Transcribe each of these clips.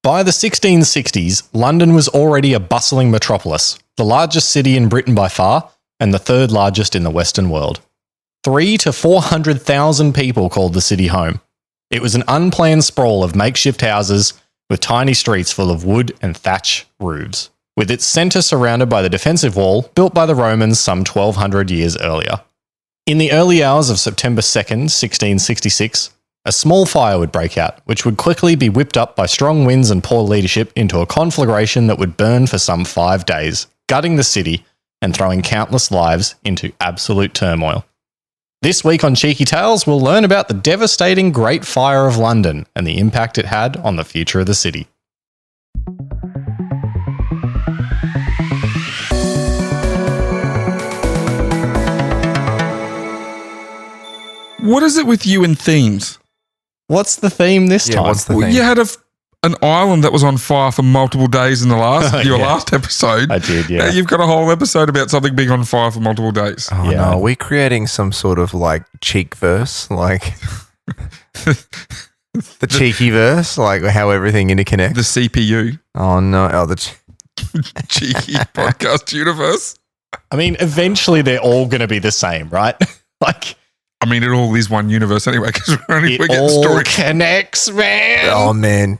By the 1660s, London was already a bustling metropolis, the largest city in Britain by far, and the third largest in the Western world. 300,000 to 400,000 people called the city home. It was an unplanned sprawl of makeshift houses with tiny streets full of wood and thatch roofs, with its centre surrounded by the defensive wall built by the Romans some 1,200 years earlier. In the early hours of September 2nd, 1666, a small fire would break out, which would quickly be whipped up by strong winds and poor leadership into a conflagration that would burn for some 5 days, gutting the city and throwing countless lives into absolute turmoil. This week on Cheeky Tales, we'll learn about the devastating Great Fire of London and the impact it had on the future of the city. What is it with you and themes? What's the theme this time? What's the Well, thing? you had an island that was on fire for multiple days in the your Yeah. last episode. I did, yeah. Now you've got a whole episode about something being on fire for multiple days. Oh Yeah. no, are we creating some sort of like cheek verse? Like the cheeky verse? Like how everything interconnects? The CPU, Oh no. Oh, cheeky podcast universe. I mean, eventually they're all going to be the same, right? Like, I mean, it all is one universe anyway because we're it getting all story. connects, man. oh man.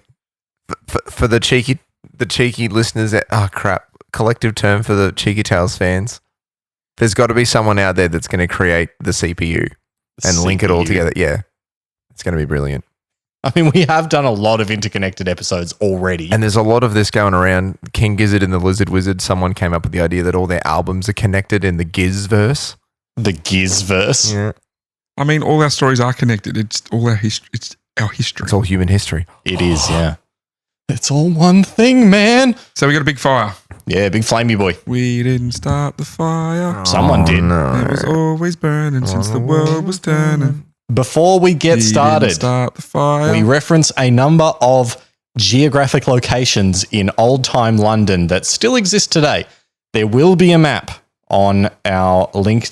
For the cheeky listeners, oh crap. Collective term for the Cheeky Tales fans. There's got to be someone out there that's going to create the CPU and link it all CPU. together. Yeah. It's going to be brilliant. I mean, we have done a lot of interconnected episodes already. And there's a lot of this going around. King Gizzard and the Lizard Wizard, someone came up with the idea that all their albums are connected in the Giz-verse. The Gizverse. Yeah. I mean, all our stories are connected. It's all our history. It's our history. It's all human history. It is, yeah. It's all one thing, man. So we got a big fire. Yeah, big flamey boy. We didn't start the fire. Someone did. It was always burning since the world was turning. Before we get We didn't started, start the fire. we reference a number of geographic locations in old-time London that still exist today. There will be a map on our link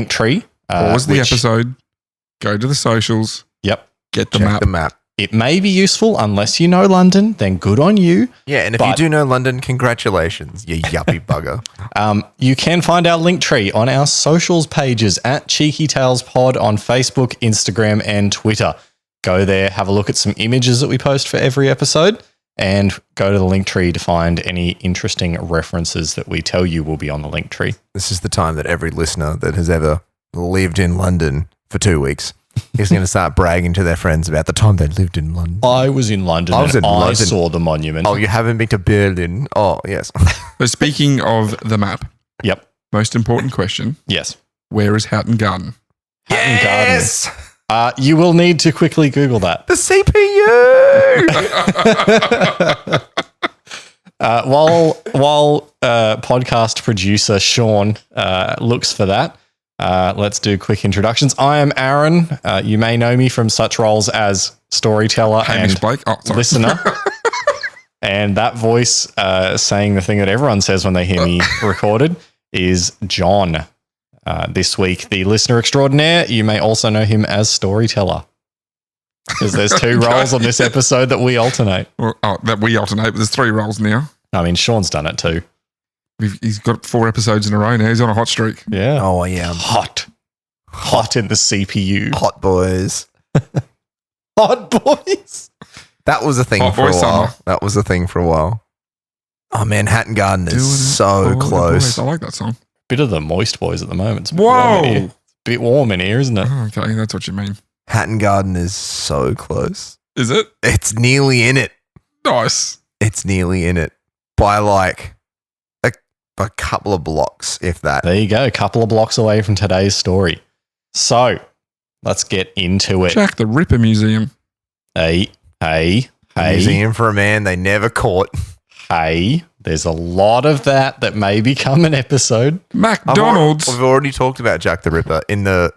tree. Pause the episode. Go to the socials. Yep. Get the Check map. the map. It may be useful unless you know London, then good on you. Yeah, and if But- you do know London, congratulations, you yuppie bugger. You can find our link tree on our socials pages at Cheeky Tales Pod on Facebook, Instagram, and Twitter. Go there, have a look at some images that we post for every episode, and go to the link tree to find any interesting references that we tell you will be on the link tree. This is the time that every listener that has ever lived in London for 2 weeks is going to start bragging to their friends about the time they lived in London. I was in London I was and in I London. saw the monument. Oh, you haven't been to Berlin? Oh, yes. So speaking of the map, Yep. most important question, Yes. where is Hatton Garden? Hatton Yes! Garden. You will need to quickly Google that. The CPU! While podcast producer Sean looks for that, let's do quick introductions. I am Aaron. You may know me from such roles as storyteller Hamish and Blake. Oh, sorry. listener. And that voice saying the thing that everyone says when they hear me recorded is John. This week, the listener extraordinaire. You may also know him as storyteller. Because there's two roles on this episode that we alternate. That we alternate, but there's 3 roles now. I mean, Sean's done it too. He's got 4 episodes in a row now. He's on a hot streak. Yeah. Oh, yeah. Hot in the CPU. Hot boys. Hot boys. That was a thing Hot for a boy while. summer. That was a thing for a while. Oh, man, Hatton Garden Doing it is so for the close. boys. I like that song. Bit of the moist boys at the moment. It's a bit warm in here. Whoa. Bit warm in here, isn't it? Oh, okay, that's what you mean. Hatton Garden is so close. Is it? It's nearly in it. Nice. It's nearly in it by like a couple of blocks, if that. There you go. A couple of blocks away from today's story. So let's get into it. Jack the Ripper Museum. Hey. Museum for a man they never caught. Hey. There's a lot of that may become an episode. McDonald's. We've already talked about Jack the Ripper in the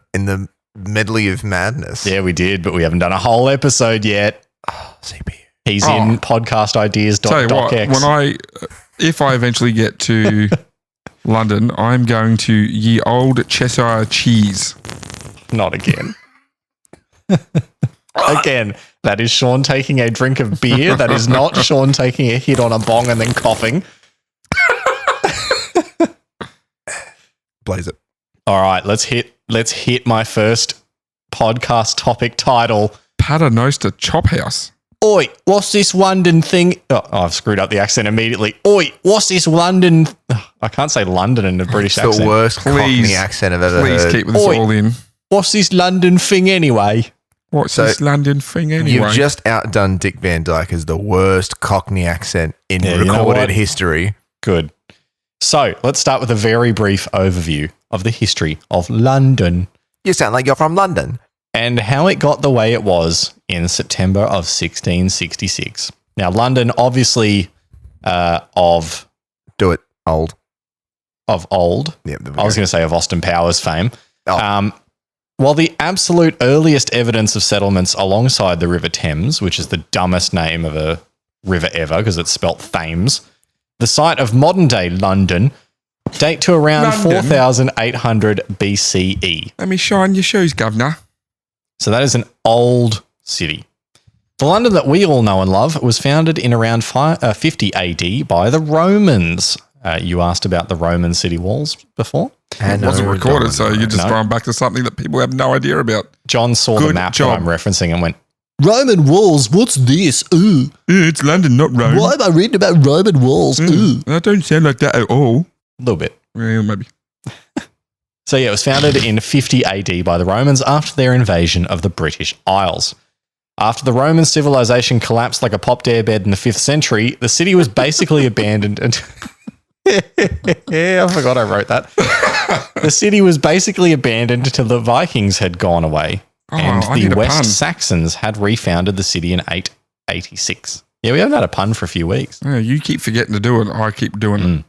medley of madness. Yeah, we did, but we haven't done a whole episode yet. Oh, CPU. He's Oh. in podcast ideas. Tell you what, if I eventually get to London, I'm going to Ye Old Cheshire Cheese. Not again. Again, that is Sean taking a drink of beer. That is not Sean taking a hit on a bong and then coughing. Blaze it. All right, let's hit my first podcast topic title. Paternoster Chop House. Oi, what's this London thing? Oh, I've screwed up the accent immediately. Oi, what's this London? I can't say London in a British It's accent. the worst Cockney accent I've ever Please heard. keep this Oi. all in. What's this London thing anyway? What's So, this London thing anyway? You've just outdone Dick Van Dyke as the worst Cockney accent in Yeah, you know recorded what? history. Good. So let's start with a very brief overview of the history of London You sound like you're from London. and how it got the way it was in September of 1666. Now, London, obviously, of Do it, old. old. Yeah, I was going to say of Austin Powers fame. Oh. While the absolute earliest evidence of settlements alongside the River Thames, which is the dumbest name of a river ever because it's spelt Thames, the site of modern-day London date to around London? 4,800 BCE. Let me shine your shoes, governor. So that is an old city. The London that we all know and love was founded in around 50 AD by the Romans. You asked about the Roman city walls before. It wasn't recorded, so you're just No. going back to something that people have no idea about. John saw the Good map job. that I'm referencing and went, Roman walls, what's this? Ooh. It's London, not Rome. Why am I reading about Roman walls? Ooh. That don't sound like that at all. A little bit. Well, maybe. So yeah, it was founded in 50 AD by the Romans after their invasion of the British Isles. After the Roman civilization collapsed like a popped airbed in the 5th century, the city was basically abandoned. Yeah, I forgot I wrote that. The city was basically abandoned until the Vikings had gone away. And I need the a West pun. Saxons had refounded the city in 886. Yeah, we haven't had a pun for a few weeks. Yeah, you keep forgetting to do it. I keep doing it.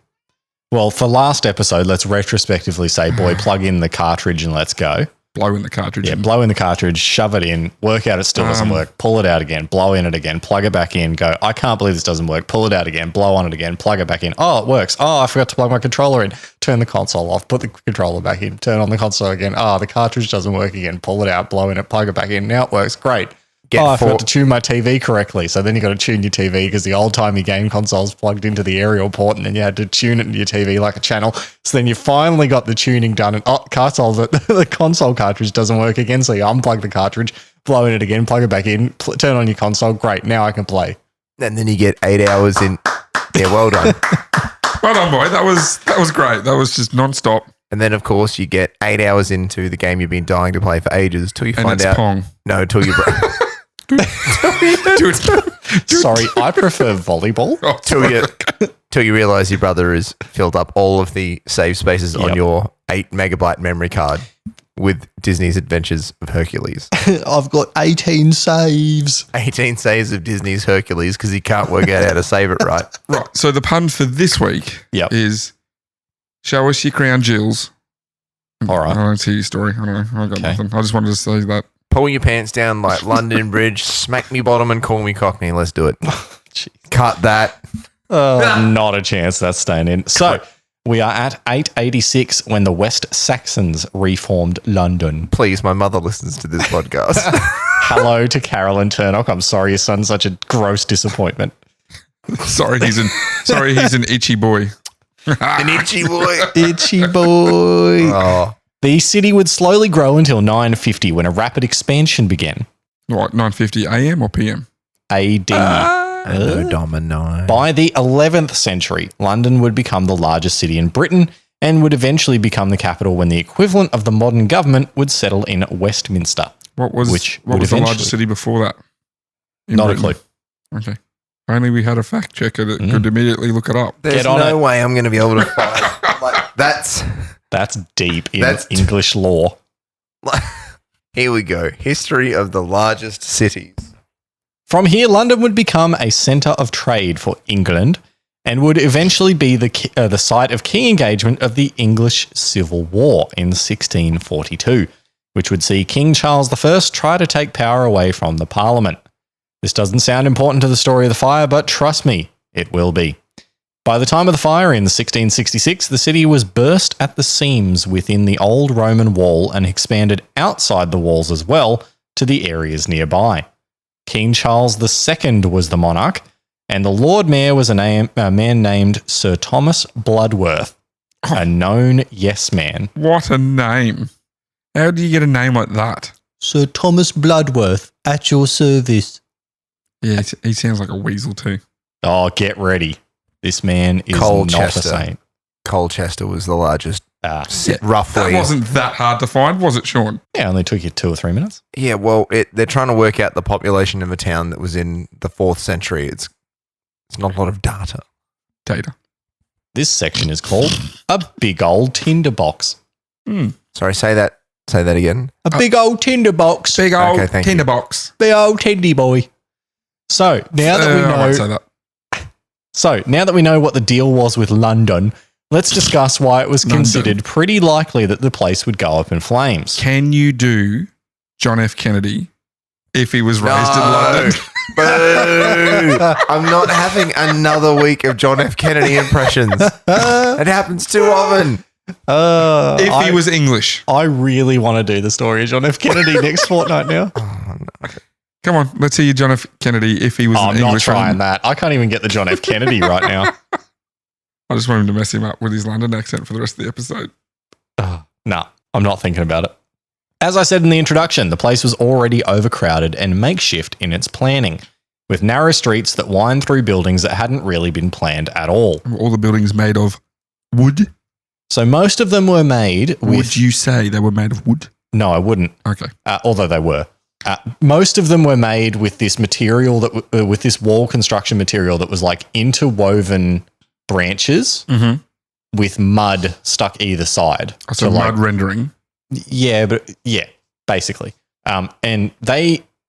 Well, for last episode, let's retrospectively say, boy, plug in the cartridge and let's go. Blow in the cartridge. Yeah, blow in the cartridge, shove it in, work out it still doesn't work, pull it out again, blow in it again, plug it back in, go, I can't believe this doesn't work, pull it out again, blow on it again, plug it back in. Oh, it works. Oh, I forgot to plug my controller in. Turn the console off, put the controller back in, turn on the console again. Oh, the cartridge doesn't work again, pull it out, blow in it, plug it back in. Now it works. Great. I forgot to tune my TV correctly. So then you got to tune your TV because the old-timey game console's plugged into the aerial port and then you had to tune it into your TV like a channel. So then you finally got the tuning done and the console cartridge doesn't work again. So you unplug the cartridge, blow in it again, plug it back in, turn on your console. Great. Now I can play. And then you get 8 hours in. Yeah, well done. Well done, boy. That was great. That was just non-stop. And then, of course, you get 8 hours into the game you've been dying to play for ages till you And find it's out. Pong. No, till you Sorry, I prefer volleyball. Oh, till you realize your brother has filled up all of the save spaces on Yep. your 8 megabyte memory card with Disney's Adventures of Hercules. I've got 18 saves. 18 saves of Disney's Hercules because he can't work out how to save it right. Right. So the pun for this week Yep. is show us your crown jewels. All right. I don't see your story. I don't know. I got Okay. nothing. I just wanted to say that. Pull your pants down like London Bridge, smack me bottom and call me Cockney. Let's do it. Jeez. Cut that. Not a chance that's staying in. So we are at 886 when the West Saxons reformed London. Please, my mother listens to this podcast. Hello to Carolyn Turnock. I'm sorry your son's such a gross disappointment. Sorry, he's an itchy boy. An itchy boy. Itchy boy. Oh, The city would slowly grow until 950 when a rapid expansion began. What, 9:50 a.m. or p.m.? AD. no domino. By the 11th century, London would become the largest city in Britain and would eventually become the capital when the equivalent of the modern government would settle in Westminster. What was Would the eventually- largest city before that? In Not Britain? a clue. Okay. If only we had a fact checker that could immediately look it up. There's Get on no it. way I'm going to be able to find. Like, that's. That's deep in That's- English law. Here we go. History of the largest cities. From here, London would become a centre of trade for England and would eventually be the site of key engagement of the English Civil War in 1642, which would see King Charles I try to take power away from the Parliament. This doesn't sound important to the story of the fire, but trust me, it will be. By the time of the fire in 1666, the city was burst at the seams within the old Roman wall and expanded outside the walls as well to the areas nearby. King Charles II was the monarch, and the Lord Mayor was a man named Sir Thomas Bloodworth, a known yes man. What a name. How do you get a name like that? Sir Thomas Bloodworth, at your service. Yeah, he sounds like a weasel too. Oh, get ready. This man is not a saint. Colchester was the largest, Yeah, roughly. that wasn't that hard to find, was it, Sean? Yeah, only took you 2 or 3 minutes. Yeah, well, they're trying to work out the population of a town that was in the 4th century. It's not a lot of data. Data. This section is called a big old tinderbox. Sorry, say that again. A big old tinderbox. Big old Okay, thank you. tinderbox. Big old tindy boy. So now that we I won't know, say that. what the deal was with London, let's discuss why it was London. considered pretty likely that the place would go up in flames. Can you do John F. Kennedy if he was raised in London? Boo! I'm not having another week of John F. Kennedy impressions. It happens too often. If he was English. I really want to do the story of John F. Kennedy next fortnight now. Oh, no. Come on, let's hear you, John F. Kennedy, if he was I'm an not English. trying that. I can't even get the John F. Kennedy right now. I just want him to mess him up with his London accent for the rest of the episode. No, I'm not thinking about it. As I said in the introduction, the place was already overcrowded and makeshift in its planning, with narrow streets that wind through buildings that hadn't really been planned at all. All the buildings made of wood. So most of them were made with... Would you say they were made of wood? No, I wouldn't, Okay. although they were. Most of them were made with this material, with this wall construction material that was like interwoven branches with mud stuck either side. So mud rendering. Yeah, basically. And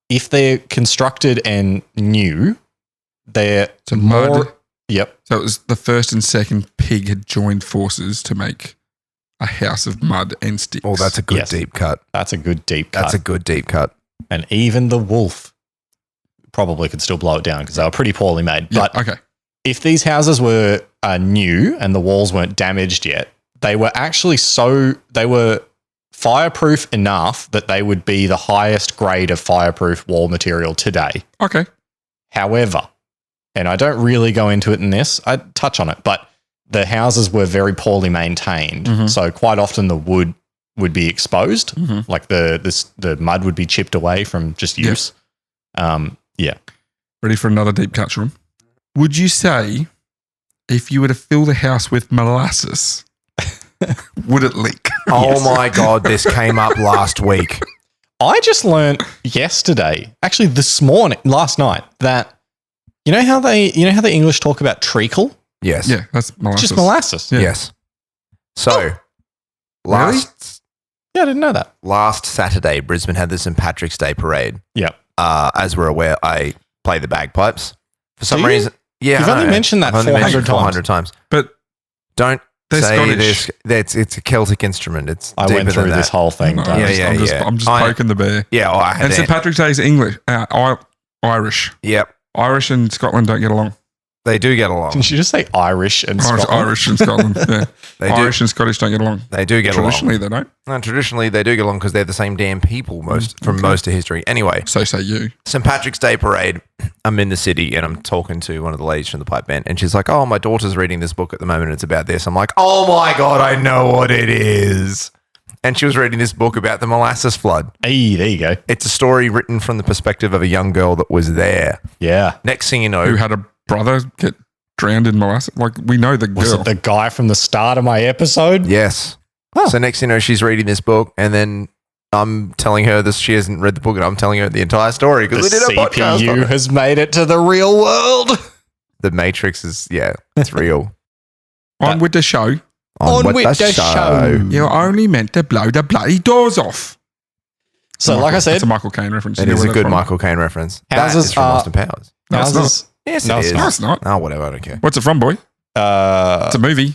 if they're constructed and new, they're So more. mud. Yep. So it was the first and second pig had joined forces to make a house of mud and sticks. Oh, that's a good Yes. deep cut. That's a good deep cut. That's a good deep cut. And even the wolf probably could still blow it down because they were pretty poorly made. Yeah, But okay. if these houses were new and the walls weren't damaged yet, they were actually they were fireproof enough that they would be the highest grade of fireproof wall material today. Okay. However, and I don't really go into it in this, I touch on it, but the houses were very poorly maintained. Mhm. So quite often the wood would be exposed, like the mud would be chipped away from just Yep. use. Yeah. Ready for another deep cut, Sean? Would you say if you were to fill the house with molasses, would it leak? Oh my God, this came up last week. I just learned yesterday, actually last night, that you know how the English talk about treacle? Yes. Yeah, that's molasses. Just molasses. Yeah. Yes. So, Yeah, I didn't know that. last Saturday, Brisbane had the St. Patrick's Day parade. Yep. As we're aware, I play the bagpipes. For some Do you? reason, yeah, You've I only know. mentioned that I've only 400 mentioned times. 400 times. But Don't they're say Scottish. this. It's a Celtic instrument. It's I deeper went than through that. this whole thing. No, Darren. I'm just I- poking the bear. Yeah, oh, I had And St. Patrick's Day is English, Irish. Yep, Irish and Scotland don't get along. they do get along. Didn't you just say Irish and Scotland? Irish and Scotland. Yeah. They do. Irish and Scottish don't get along. They do get Traditionally, along. they don't. No, traditionally, they do get along because they're the same damn people from most of history. Anyway, So say you. St. Patrick's Day parade. I'm in the city and I'm talking to one of the ladies from the pipe band, and she's like, "Oh, my daughter's reading this book at the moment. And it's about this." I'm like, "Oh my God, I know what it is." And she was reading this book about the molasses flood. Hey, there you go. It's a story written from the perspective of a young girl that was there. Yeah. Next thing you Who know, had a brother get drowned in molasses? Like, we know the Was girl. it the guy from the start of my episode? yes. Oh. So next thing you know, she's reading this book, and then I'm telling her this. She hasn't read the book, and I'm telling her the entire story The because we did a podcast on CPU it. has made it to the real world. The Matrix is, it's real. On with the show. On with the show. You're only meant to blow the bloody doors off. So, like I said, it's a Michael Caine reference. It You know is where a that's good from? Michael Caine reference. That Houses is from are- Austin Powers. No, it's houses. Yes, No, it it's is. No, it's not. Oh, whatever. I don't care. What's it from, boy? It's a movie.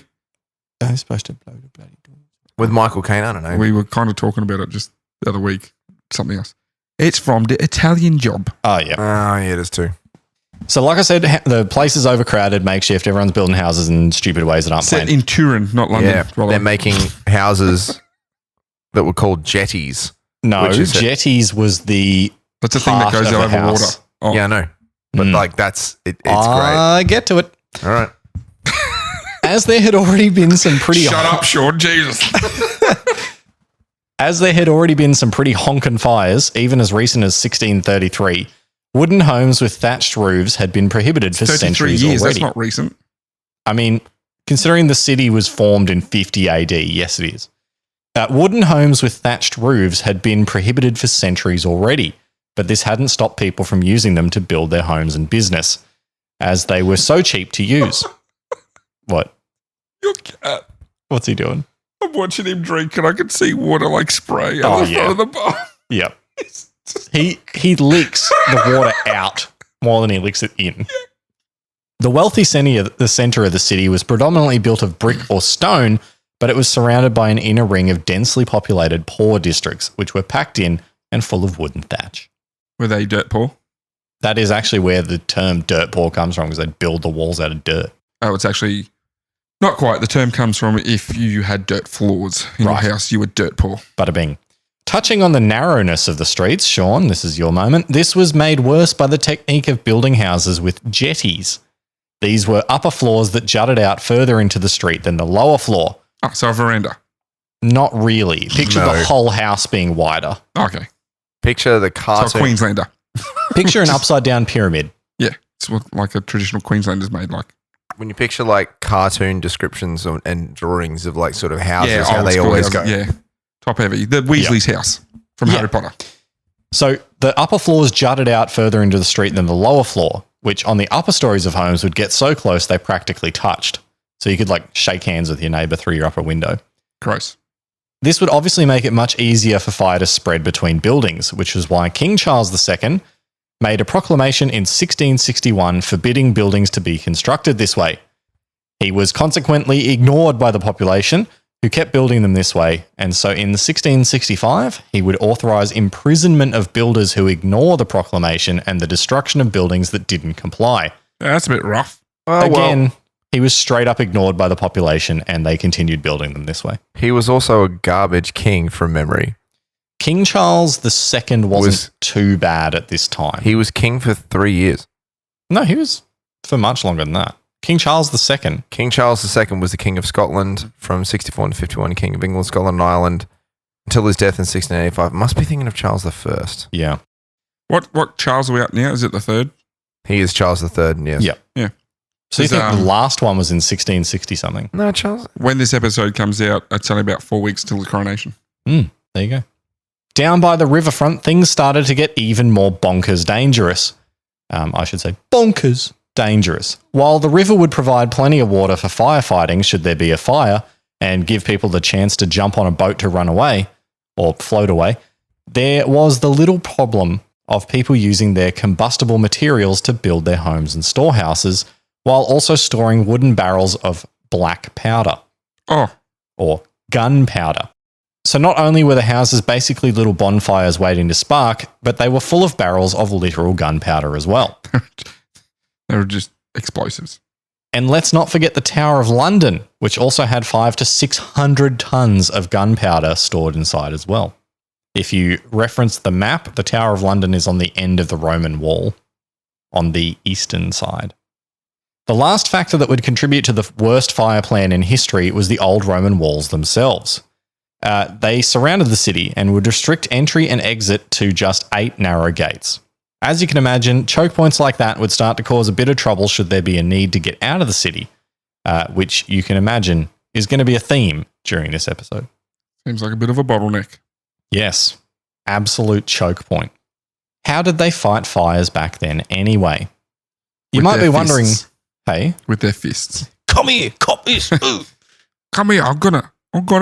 I'm supposed to blow the bloody door. With Michael Caine, I don't know. We were kind of talking about it just the other week. Something else. It's from The Italian Job. Oh, yeah. Oh, yeah, it is too. So, like I said, the place is overcrowded, makeshift. Everyone's building houses in stupid ways that aren't Set planned. in Turin, not London. Yeah, Rather. they're making houses that were called jetties No, Which is jetties was the That's a thing that part goes of out the over water. house. Oh, Yeah, I know. But like it's great. Get to it. All right. As there had already been some pretty Shut up, Sean. Jesus. As there had already been some pretty honkin' fires, even as recent as 1633, wooden homes with thatched roofs had been prohibited for 33 centuries years. already. That's not recent. I mean, considering the city was formed in 50 AD, yes, it is. Wooden homes with thatched roofs had been prohibited for centuries already, but this hadn't stopped people from using them to build their homes and business, as they were so cheap to use. What? Your cat. What's he doing? I'm watching him drink and I can see water like spray out the front of the bar. Yep. He licks the water out more than he licks it in. The wealthy centre of the city was predominantly built of brick or stone, but it was surrounded by an inner ring of densely populated poor districts, which were packed in and full of wooden thatch. Were they dirt poor? That is actually where the term dirt poor comes from, because they'd build the walls out of dirt. Oh, it's actually not quite. The term comes from if you had dirt floors in Right. your house, you were dirt poor. Bada bing. Touching on the narrowness of the streets, Sean, this is your moment. This was made worse by the technique of building houses with jetties. These were upper floors that jutted out further into the street than the lower floor. Oh, so a veranda. Not really. Picture No. the whole house being wider. Okay. Picture the So a cartoon. Queenslander. Picture an upside down pyramid. Yeah. It's what like a traditional Queenslander's made like. When you picture like cartoon descriptions and drawings of like sort of houses, how old they school always houses, go. Yeah. Top heavy. The Weasley's house from Yeah. Harry Potter. So the upper floors jutted out further into the street than the lower floor, which on the upper stories of homes would get so close they practically touched. So you could like shake hands with your neighbour through your upper window. Gross. This would obviously make it much easier for fire to spread between buildings, which was why King Charles II made a proclamation in 1661 forbidding buildings to be constructed this way. He was consequently ignored by the population, who kept building them this way, and so in 1665, he would authorise imprisonment of builders who ignore the proclamation and the destruction of buildings that didn't comply. Yeah, that's a bit rough. Oh, Again, he was straight up ignored by the population, and they continued building them this way. he was also a garbage king from memory. King Charles II wasn't too bad at this time. He was king for 3 years. No, he was for much longer than that. King Charles II. King Charles II was the king of Scotland from 64 to 51, king of England, Scotland, and Ireland until his death in 1685. Must be thinking of Charles I. Yeah. What Charles are we at now? Is it the third? He is Charles III, yes. Yeah. Yeah. So you Is, think the last one was in 1660 something? No, Charles. When this episode comes out, it's only about 4 weeks till the coronation. There you go. Down by the riverfront, things started to get even more bonkers dangerous. I should say bonkers dangerous. While the river would provide plenty of water for firefighting should there be a fire and give people the chance to jump on a boat to run away or float away, there was the little problem of people using their combustible materials to build their homes and storehouses while also storing wooden barrels of black powder Oh, or gunpowder. So not only were the houses basically little bonfires waiting to spark, but they were full of barrels of literal gunpowder as well. they were just explosives. And let's not forget the Tower of London, which also had 500 to 600 tons of gunpowder stored inside as well. If you reference the map, the Tower of London is on the end of the Roman wall, on the eastern side. The last factor that would contribute to the worst fire plan in history was the old Roman walls themselves. They surrounded the city and would restrict entry and exit to just 8 narrow gates. As you can imagine, choke points like that would start to cause a bit of trouble should there be a need to get out of the city, which you can imagine is going to be a theme during this episode. Seems like a bit of a bottleneck. Yes, absolute choke point. How did they fight fires back then anyway? You With might be their wondering, fists. hey, With their fists. come here, cop this. Come here, I'm gonna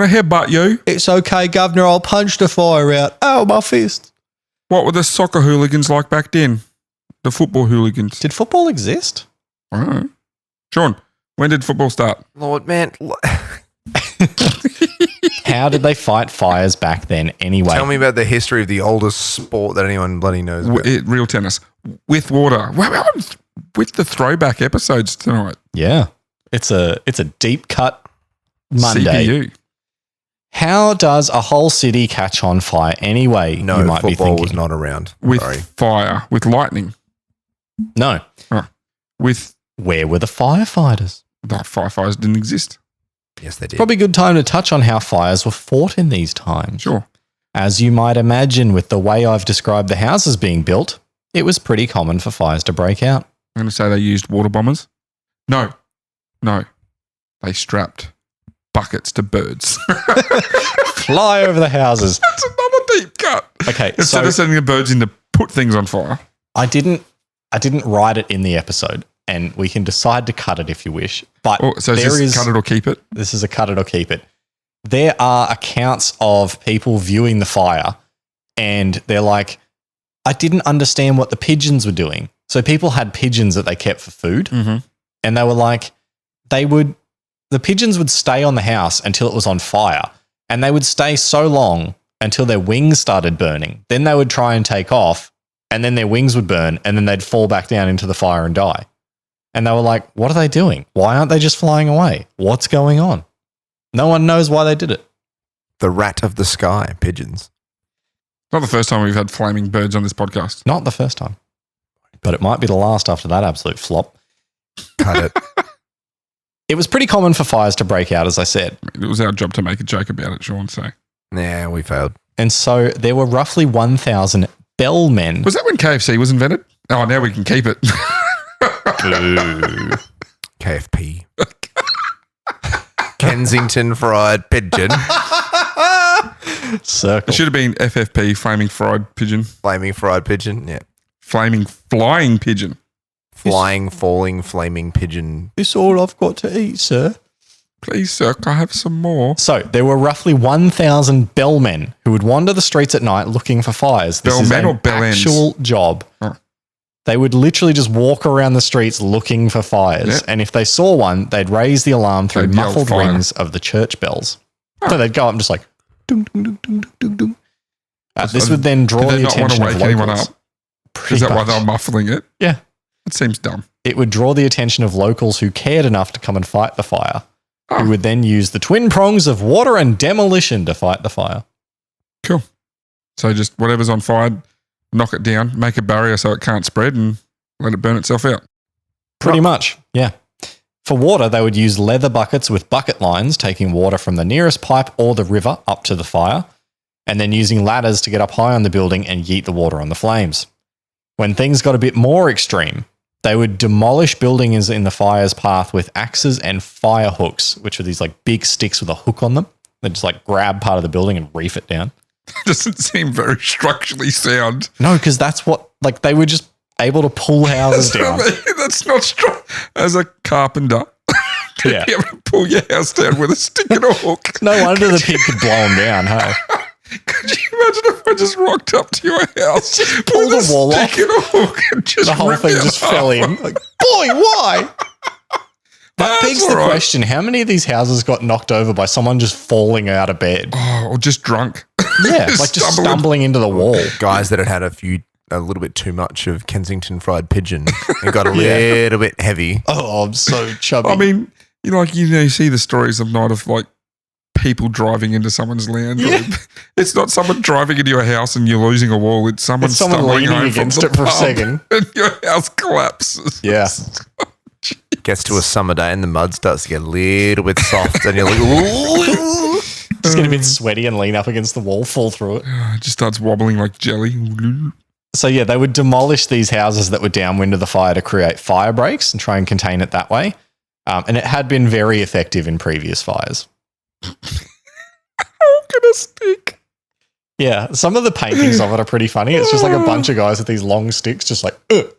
headbutt you. It's okay, Governor, I'll punch the fire out. Oh, my fist. What were the soccer hooligans like back then? The football hooligans. Did football exist? I don't know. Sean, when did football start? Lord, man. How did they fight fires back then anyway? Tell me about the history of the oldest sport that anyone bloody knows about. Real tennis. With water. With the throwback episodes tonight. Yeah. It's a deep cut Monday. CPU. How does a whole city catch on fire anyway? No, you might be football thinking. was not around. With Sorry. fire, with lightning, No. with Where were the firefighters? firefighters didn't exist. Yes, they did. Probably a good time to touch on how fires were fought in these times. Sure. As you might imagine, with the way I've described the houses being built, it was pretty common for fires to break out. I'm going to say they used water bombers. No. They strapped buckets to birds. Fly over the houses. That's another deep cut. Okay, Instead of sending the birds in to put things on fire. I didn't write it in the episode, and we can decide to cut it if you wish. But So is cut it or keep it? This is a cut it or keep it. There are accounts of people viewing the fire, and they're like, I didn't understand what the pigeons were doing. So people had pigeons that they kept for food, Mm-hmm. and they were like, the pigeons would stay on the house until it was on fire, and they would stay so long until their wings started burning. Then they would try and take off, and then their wings would burn, and then they'd fall back down into the fire and die. And they were like, what are they doing? Why aren't they just flying away? What's going on? No one knows why they did it. The rat of the sky, pigeons. Not the first time we've had flaming birds on this podcast. Not the first time, but it might be the last after that absolute flop. Cut it. It was pretty common for fires to break out, as I said. It was our job to make a joke about it, Sean. So Nah, we failed. And so there were roughly 1,000 bellmen. was that when KFC was invented? Oh, now we can keep it. Boo. KFP. Kensington fried pigeon. Circle. It should have been FFP, flaming fried pigeon, Flaming fried pigeon. Yeah. flaming flying pigeon. Flying, falling, flaming pigeon. This all I've got to eat, sir. Please, sir, can I have some more? So there were roughly 1,000 bellmen who would wander the streets at night looking for fires. This is Bellmen or an bellends? actual job. Oh. They would literally just walk around the streets looking for fires. Yeah. And if they saw one, they'd raise the alarm through They'd yell muffled fire. rings of the church bells. So they'd go up and just like, dung, dung, dung, dung, dung, dung. This would then draw Did they the not want attention to of wake anyone locals. up? Pretty Is that why much. they're muffling it? Yeah. It seems dumb. It would draw the attention of locals who cared enough to come and fight the fire, Oh. who would then use the twin prongs of water and demolition to fight the fire. Cool. So just whatever's on fire, knock it down, make a barrier so it can't spread and let it burn itself out. Pretty much, yeah. For water, they would use leather buckets with bucket lines, taking water from the nearest pipe or the river up to the fire, and then using ladders to get up high on the building and yeet the water on the flames. When things got a bit more extreme, they would demolish buildings in the fire's path with axes and fire hooks, which are these like big sticks with a hook on them. They just like grab part of the building and reef it down. Doesn't seem very structurally sound. No, because that's what, like, they were just able to pull houses That's down. what I mean. That's not strong. As a carpenter, Yeah. be able to pull your house down with a stick and a hook. No wonder the pig could blow them down, hey? Could you imagine if I just rocked up to your house, Just pull the wall off. stick and a hook, and just The whole rip thing it just apart? fell in. Like, boy, why? That begs the all right. question, how many of these houses got knocked over by someone just falling out of bed? Oh, or just drunk. Yeah, like just stumbling into the wall. Guys that had had a little bit too much of Kensington fried pigeon and got a little bit heavy. Oh, I'm so chubby. I mean, you see the stories of night of like people driving into someone's land. Yeah. It's not someone driving into your house and you're losing a wall. It's someone, It's someone stumbling leaning home against from it for a the pub second. and your house collapses. Yeah. Gets to a summer day and the mud starts to get a little bit soft and you're like, ooh. Just get a bit sweaty and lean up against the wall, fall through it. It just starts wobbling like jelly. So yeah, they would demolish these houses that were downwind of the fire to create fire breaks and try and contain it that way. And it had been very effective in previous fires. How can a stick? Yeah, some of the paintings of it are pretty funny. It's just like a bunch of guys with these long sticks, just like, ugh.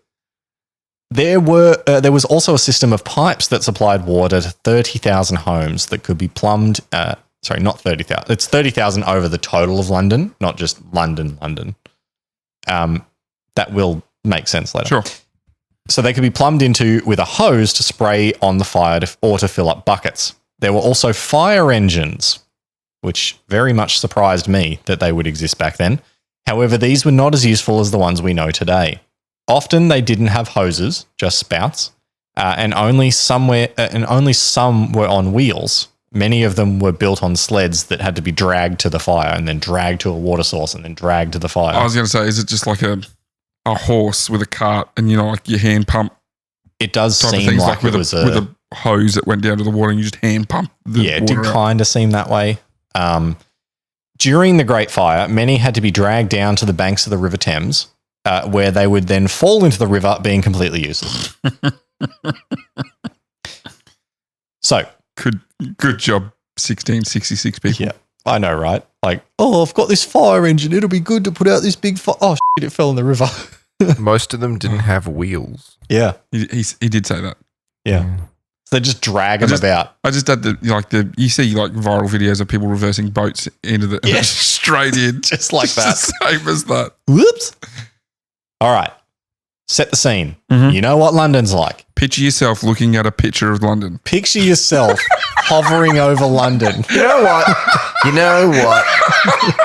There was also a system of pipes that supplied water to 30,000 homes that could be plumbed. Sorry, not 30,000. It's 30,000 over the total of London, not just London. That will make sense later. Sure. So they could be plumbed into with a hose to spray on the fire or to fill up buckets. There were also fire engines, which very much surprised me that they would exist back then. However, these were not as useful as the ones we know today. Often they didn't have hoses, just spouts, and only some were on wheels. Many of them were built on sleds that had to be dragged to the fire and then dragged to a water source and then dragged to the fire. I was going to say, is it just like a horse with a cart and, like your hand pump? It does type of seem things, like with it was with a hose that went down to the water and you just hand pump the it did water out. kind of seem that way. During the Great Fire, many had to be dragged down to the banks of the River Thames, where they would then fall into the river, being completely useless. So, Good job, 1666 people. yeah, I know, right? Like, oh, I've got this fire engine. It'll be good to put out this big fire. Oh, shit, it fell in the river. Most of them didn't have wheels. Yeah. He did say that. Yeah. So they just drag them about. I just had you see like viral videos of people reversing boats into the straight in. Just like that. Same as that. Whoops. All right. Set the scene. Mhm. You know what London's like. Picture yourself looking at a picture of London. Picture yourself hovering over London. You know what?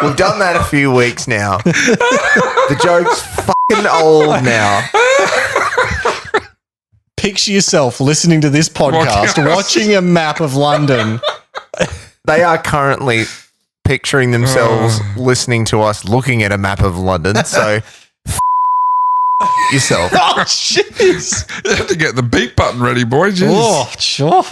We've done that a few weeks now. The joke's fucking old now. Picture yourself listening to this podcast, watching a map of London. They are currently picturing themselves listening to us looking at a map of London. So yourself. Oh, jeez. You have to get the beat button ready, boy. Jeez. Oh, sure.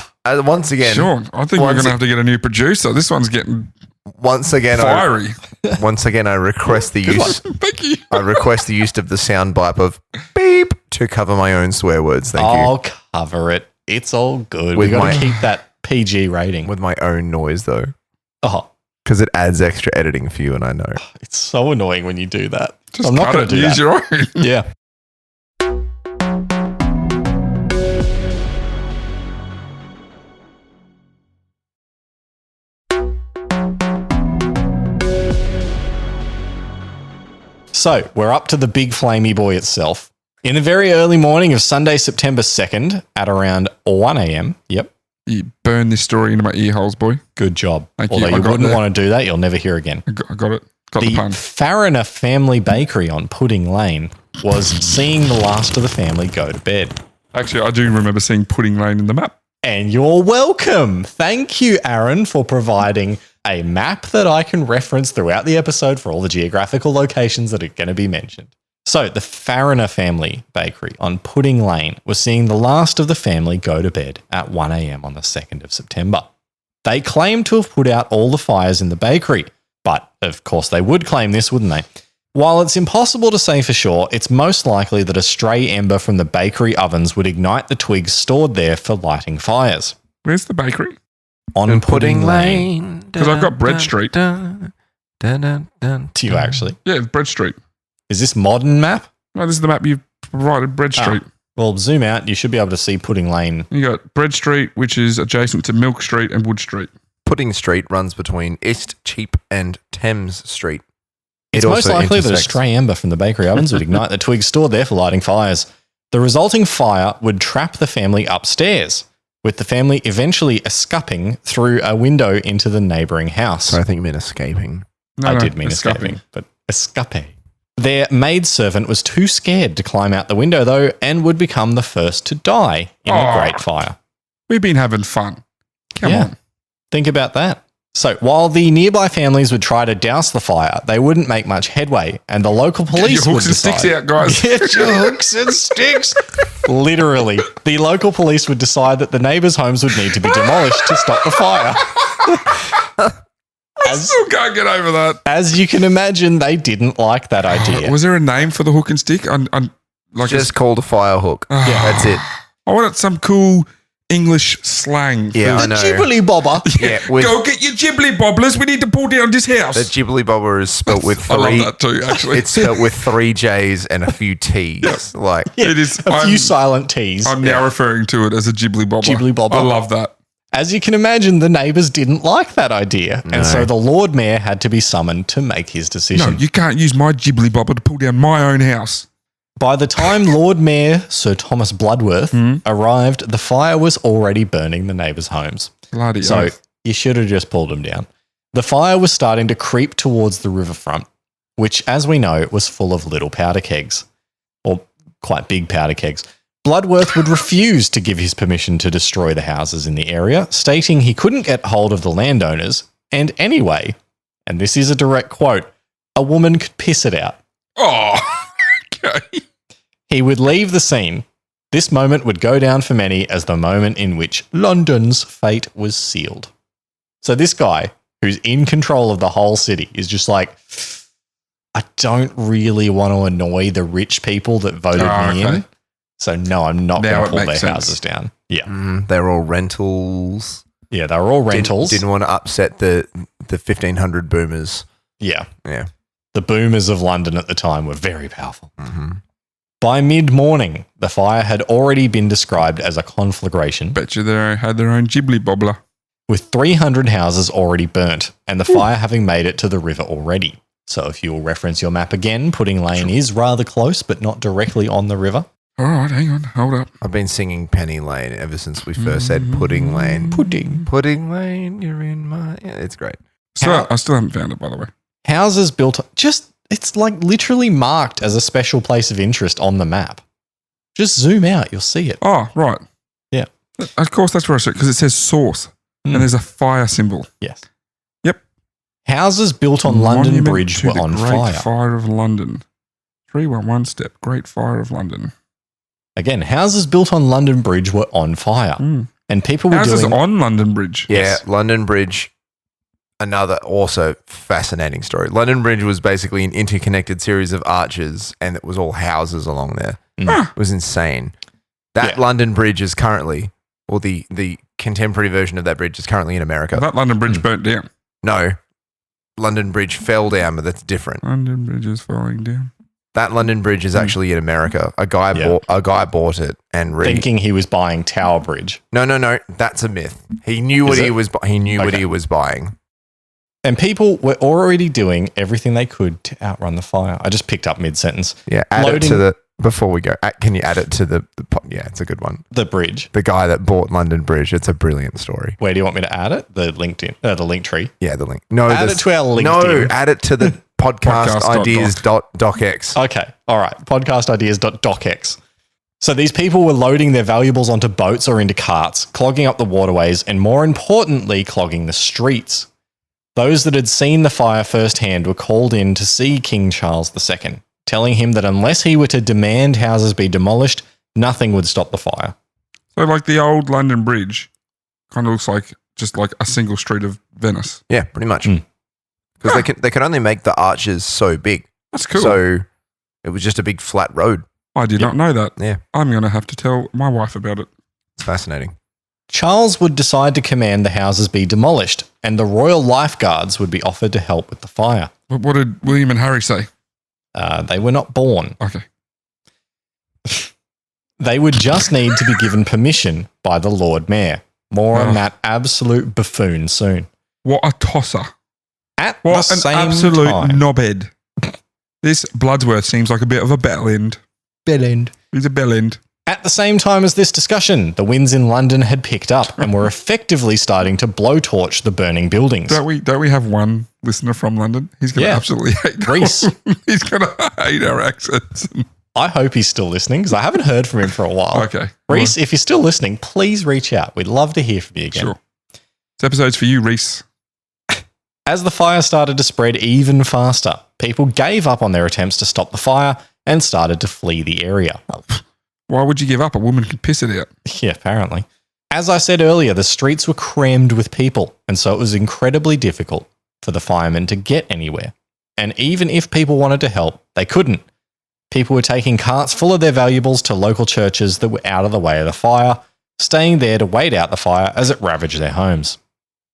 Once again, Sean, I think we're going to have to get a new producer. This one's getting once again, fiery. I request the use. Thank you. I request the use of the sound bite of beep to cover my own swear words. Thank you. I'll cover it. It's all good. With We got my- to keep that PG rating. With my own noise though, Oh, because it adds extra editing for you, and I know. it's so annoying when you do that. Just I'm not cut going it to and do use that. your own. Yeah. So we're up to the big flamey boy itself. In the very early morning of Sunday, September 2nd at around 1 a.m. Yep. You burn this story into my ear holes, boy. Good job. Thank you. Although I you got wouldn't there. want to do that, you'll never hear again. I got it. Got the The pun. Fariner family bakery on Pudding Lane was seeing the last of the family go to bed. Actually, I do remember seeing Pudding Lane in the map. And you're welcome. Thank you, Aaron, for providing a map that I can reference throughout the episode for all the geographical locations that are going to be mentioned. So, the Fariner family bakery on Pudding Lane was seeing the last of the family go to bed at 1 a.m. on the 2nd of September. They claimed to have put out all the fires in the bakery, but of course they would claim this, wouldn't they? While it's impossible to say for sure, it's most likely that a stray ember from the bakery ovens would ignite the twigs stored there for lighting fires. Where's the bakery? On Pudding Lane. Because I've got Bread Street. Do Do you actually? Yeah, Bread Street. Is this modern map? No, this is the map you've provided, Bread Street. Well, zoom out. You should be able to see Pudding Lane. You got Bread Street, which is adjacent to Milk Street and Wood Street. Pudding Street runs between East Cheap and Thames Street. It's most likely that a stray ember from the bakery ovens would ignite the twigs stored there for lighting fires. The resulting fire would trap the family upstairs, with the family eventually escaping through a window into the neighbouring house. So I think you meant escaping. I did mean escaping, but escape. Their maidservant was too scared to climb out the window, though, and would become the first to die in the Great Fire. We've been having fun. Come on. Think about that. So while the nearby families would try to douse the fire, they wouldn't make much headway, and the local police Get your would hooks and decide, sticks out, guys. Get your hooks and sticks. Literally, the local police would decide that the neighbours' homes would need to be demolished to stop the fire. I still can't get over that. As you can imagine, they didn't like that idea. Was there a name for the hook and stick? Like Just called a fire hook. Yeah. That's it. I wanted some cool English slang. Yeah, I the know. Ghibli bobber. Yeah, with Go get your ghibli bobblers. We need to pull down this house. the Ghibli bobber is spelt with I love three. that too, actually. It's spelt with 3 J's and a few T's. Like It is. A few silent T's. I'm now referring to it as a ghibli bobber. Ghibli bobber. I love that. As you can imagine, the neighbours didn't like that idea, No. and so the Lord Mayor had to be summoned to make his No, decision. you can't use my ghibli bobber to pull down my own house. By the time Lord Mayor Sir Thomas Bloodworth arrived, the fire was already burning the neighbours' homes. Bloody So oath. you should have just pulled them down. The fire was starting to creep towards the riverfront, which, as we know, was full of little powder kegs, or quite big powder kegs. Bloodworth would refuse to give his permission to destroy the houses in the area, stating he couldn't get hold of the landowners, and anyway, and this is a direct quote, a woman could piss it out. Oh, okay. He would leave the scene. This moment would go down for many as the moment in which London's fate was sealed. So this guy, who's in control of the whole city, is just like, I don't really want to annoy the rich people that voted me in. So no, I'm not going to pull their houses down. Yeah. They're all rentals. Yeah, they were all rentals. Didn't want to upset the 1500 boomers. Yeah. Yeah. The boomers of London at the time were very powerful. By mid-morning, the fire had already been described as a conflagration. Bet you they had their own ghibli bobbler. With 300 houses already burnt and the fire having made it to the river already. So if you'll reference your map again, Pudding Lane is rather close but not directly on the river. All right, hang on, hold up. I've been singing Penny Lane ever since we first said Pudding Lane. Pudding Lane, you're in my... Yeah, it's great. So I still haven't found it, by the way. Houses built... It's like literally marked as a special place of interest on the map. Just zoom out, you'll see it. Oh, right. Yeah. Of course, that's where I said, because it says source and there's a fire symbol. Yes. Yep. Houses built on London Monument Bridge to were the on Great fire. Fire of London. 311 step, Great Fire of London. Again, houses built on London Bridge were on fire. And people were Houses doing... on London Bridge. Yeah, Yes. London Bridge, another also fascinating story. London Bridge was basically an interconnected series of arches and it was all houses along there. It was insane. That London Bridge is currently, or the contemporary version of that bridge is currently in America. That London Bridge burnt down. No, London Bridge fell down, but that's different. London Bridge is falling down. That London Bridge is actually in America. A guy bought it and thinking he was buying Tower Bridge. No. That's a myth. He knew what he was buying. And people were already doing everything they could to outrun the fire. I just picked up mid-sentence. Yeah, it to the... Before we go, can you add it to the yeah, it's a good one. The bridge. The guy that bought London Bridge. It's a brilliant story. Where do you want me to add it? The LinkedIn, the link tree. Yeah, the link. No, add it to our LinkedIn. No, add it to the podcast ideas.docx. Okay, all right. Podcastideas.docx. So these people were loading their valuables onto boats or into carts, clogging up the waterways, and more importantly, clogging the streets. Those that had seen the fire firsthand were called in to see King Charles II, telling him that unless he were to demand houses be demolished, nothing would stop the fire. So like the old London Bridge kind of looks like just like a single street of Venice. Yeah, pretty much. Because they could only make the arches so big. That's cool. So it was just a big flat road. I did not know that. Yeah. I'm going to have to tell my wife about it. It's fascinating. Charles would decide to command the houses be demolished, and the Royal Lifeguards would be offered to help with the fire. But what did William and Harry say? They were not born. Okay. They would just need to be given permission by the Lord Mayor. More on that absolute buffoon soon. What a tosser. At What the an same absolute time, knobhead. This Bloodsworth seems like a bit of a bell end. He's a bell end. At the same time as this discussion, the winds in London had picked up and were effectively starting to blowtorch the burning buildings. Don't we have one listener from London? He's going to absolutely hate Reese. He's going to hate our accents. I hope he's still listening because I haven't heard from him for a while. Okay. Reese, if you're still listening, please reach out. We'd love to hear from you again. Sure. This episode's for you, Reese. As the fire started to spread even faster, people gave up on their attempts to stop the fire and started to flee the area. Why would you give up? A woman could piss it out. Yeah, apparently. As I said earlier, the streets were crammed with people, and so it was incredibly difficult for the firemen to get anywhere. And even if people wanted to help, they couldn't. People were taking carts full of their valuables to local churches that were out of the way of the fire, staying there to wait out the fire as it ravaged their homes.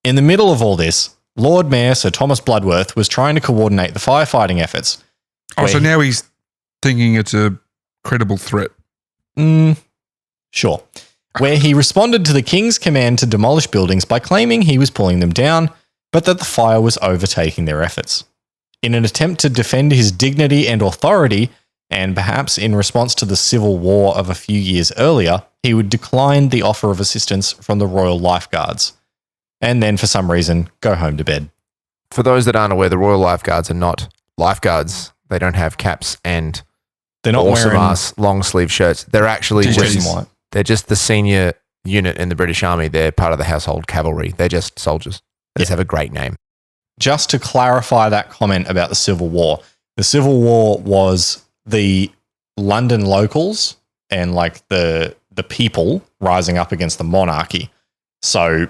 In the middle of all this, Lord Mayor Sir Thomas Bloodworth was trying to coordinate the firefighting efforts. Oh, so now he's thinking it's a credible threat. Sure. Where he responded to the King's command to demolish buildings by claiming he was pulling them down, but that the fire was overtaking their efforts. In an attempt to defend his dignity and authority, and perhaps in response to the civil war of a few years earlier, he would decline the offer of assistance from the Royal Lifeguards, and then for some reason go home to bed. For those that aren't aware, the Royal Lifeguards are not lifeguards. They don't have caps and They're not awesome wearing ass long sleeve shirts. They're actually GGs. black and just white. they're just the senior unit in the British Army. They're part of the household cavalry. They're just soldiers. They just have a great name. Just to clarify that comment about the Civil War, the Civil War was the London locals and like the people rising up against the monarchy. So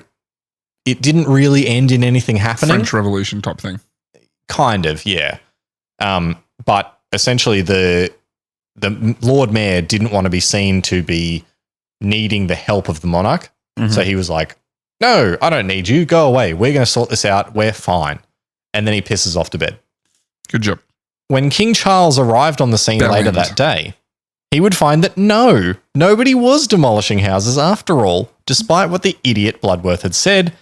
it didn't really end in anything happening. French Revolution type thing. Kind of, yeah. But essentially the Lord Mayor didn't want to be seen to be needing the help of the monarch. Mhm. So he was like, no, I don't need you. Go away. We're going to sort this out. We're fine. And then he pisses off to bed. Good job. When King Charles arrived on the scene Bell later end. that day, he would find that no, nobody was demolishing houses after all, despite what the idiot Bloodworth had said,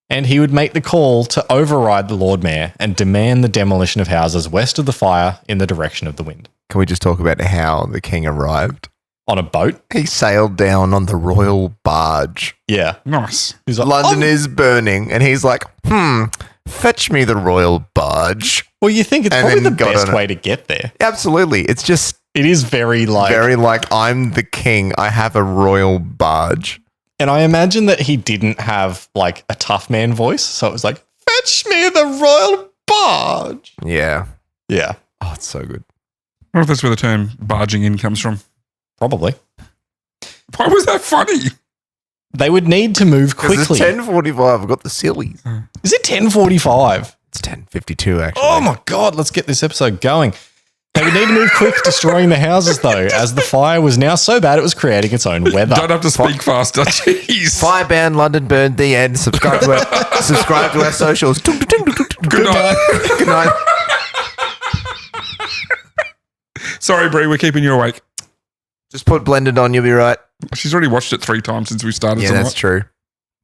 and he would make the call to override the Lord Mayor and demand the demolition of houses west of the fire in the direction of the wind. Can we just talk about how the king arrived? On a boat? He sailed down on the royal barge. Yeah. Nice. He's like, London "Oh." is burning, and he's like, fetch me the royal barge. Well, you think it's And probably the then got best on it. way to get there. Absolutely. It's just It is very like, I'm the king. I have a royal barge. and I imagine that he didn't have like a tough man voice. So it was like, fetch me the royal barge. Yeah. Yeah, Oh, it's so good. I wonder if that's where the term barging in comes from. probably. Why was that funny? They would need to move Because quickly. it's 10:45. I've got the sillies. Is it 10:45? It's 10:52 actually. Oh my God, let's get this episode going. They would need to move quick, destroying the houses though, as the fire was now so bad it was creating its own weather. Don't have to speak faster. Jeez. Firebound, London burned. The end. Subscribe to our socials. Good night. Good night. Sorry, Brie, we're keeping you awake. Just put blended on. You'll be right. She's already watched it 3 times since we started. Yeah, somewhat. that's true.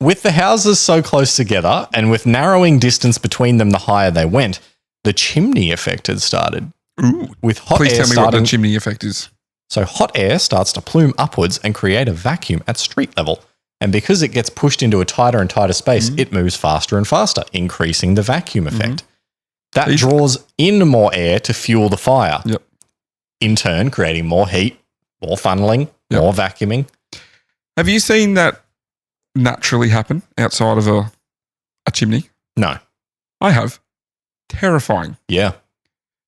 With the houses so close together and with narrowing distance between them the higher they went, the chimney effect had started. Ooh. With hot Please air tell me what starting, the chimney effect is. so hot air starts to plume upwards and create a vacuum at street level. And because it gets pushed into a tighter and tighter space, it moves faster and faster, increasing the vacuum effect. That These- draws in more air to fuel the fire. Yep. In turn, creating more heat, more funneling, Yep. more vacuuming. Have you seen that naturally happen outside of a chimney? No. I have. Terrifying. Yeah.